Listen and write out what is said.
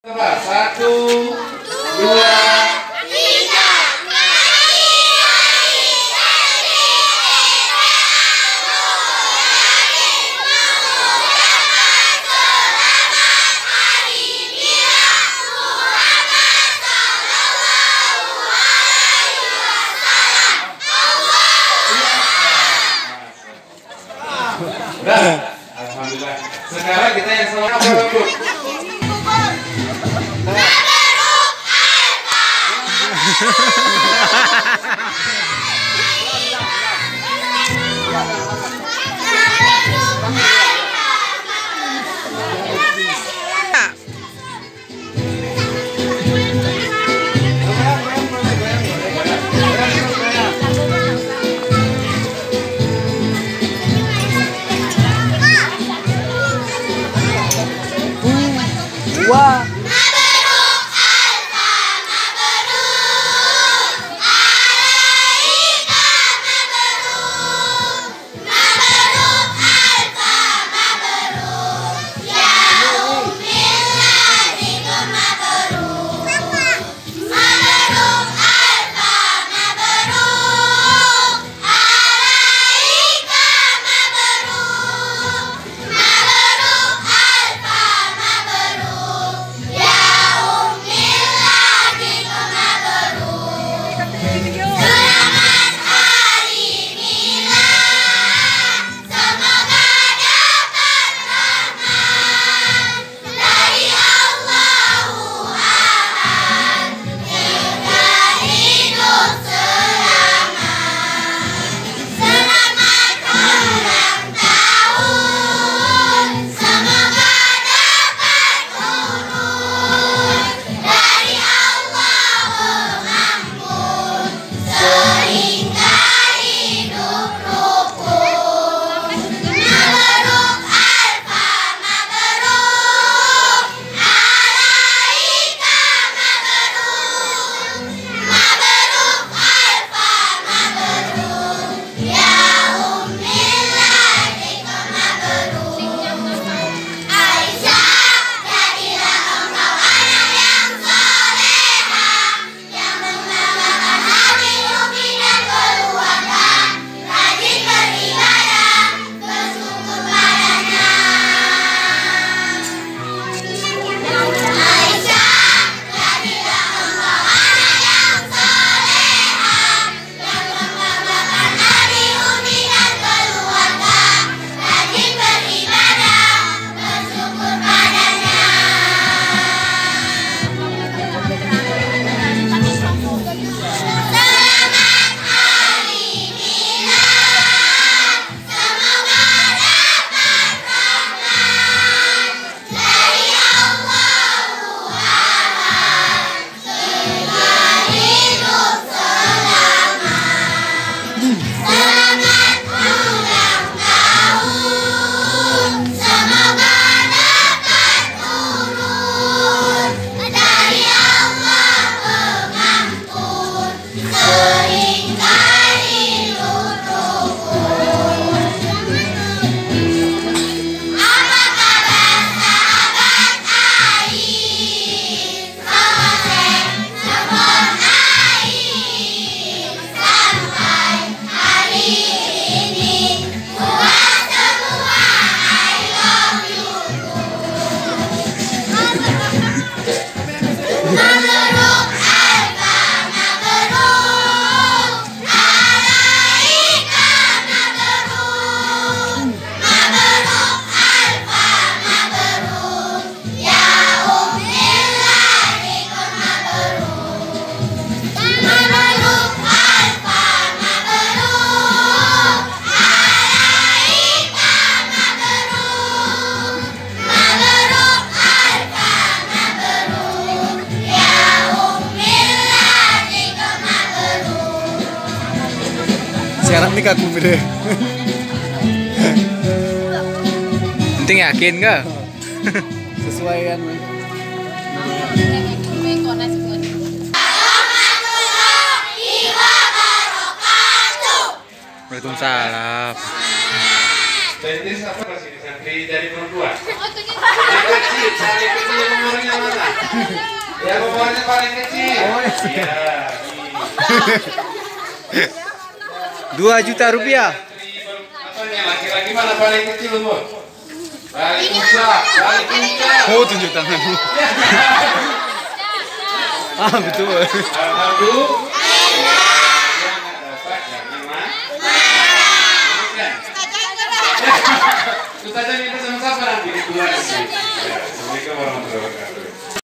Satu, dua, tiga. Alhamdulillah. Sekarang kita yang sama dulu. Wah. Sekarang nih kagum deh. Penting yakin nggak? Sesuai kan. Waalaikumsalam. Jadi apa sih santri dari perempuan? Yang kecil, saya kecil umurnya mana? Yang nomornya paling kecil. Oh, iya. Iya. 2 juta rupiah. Apanya laki-laki mana paling kecil, Bos? Paling besar, paling kecil. Oh, tunjuk tanganmu. Ah, betul. Alhamdulillah. Yang nggak dapat jangan makan. Ustazah minta sama siapa nanti di bulan ini? Ya, Assalamualaikum warahmatullahi wabarakatuh.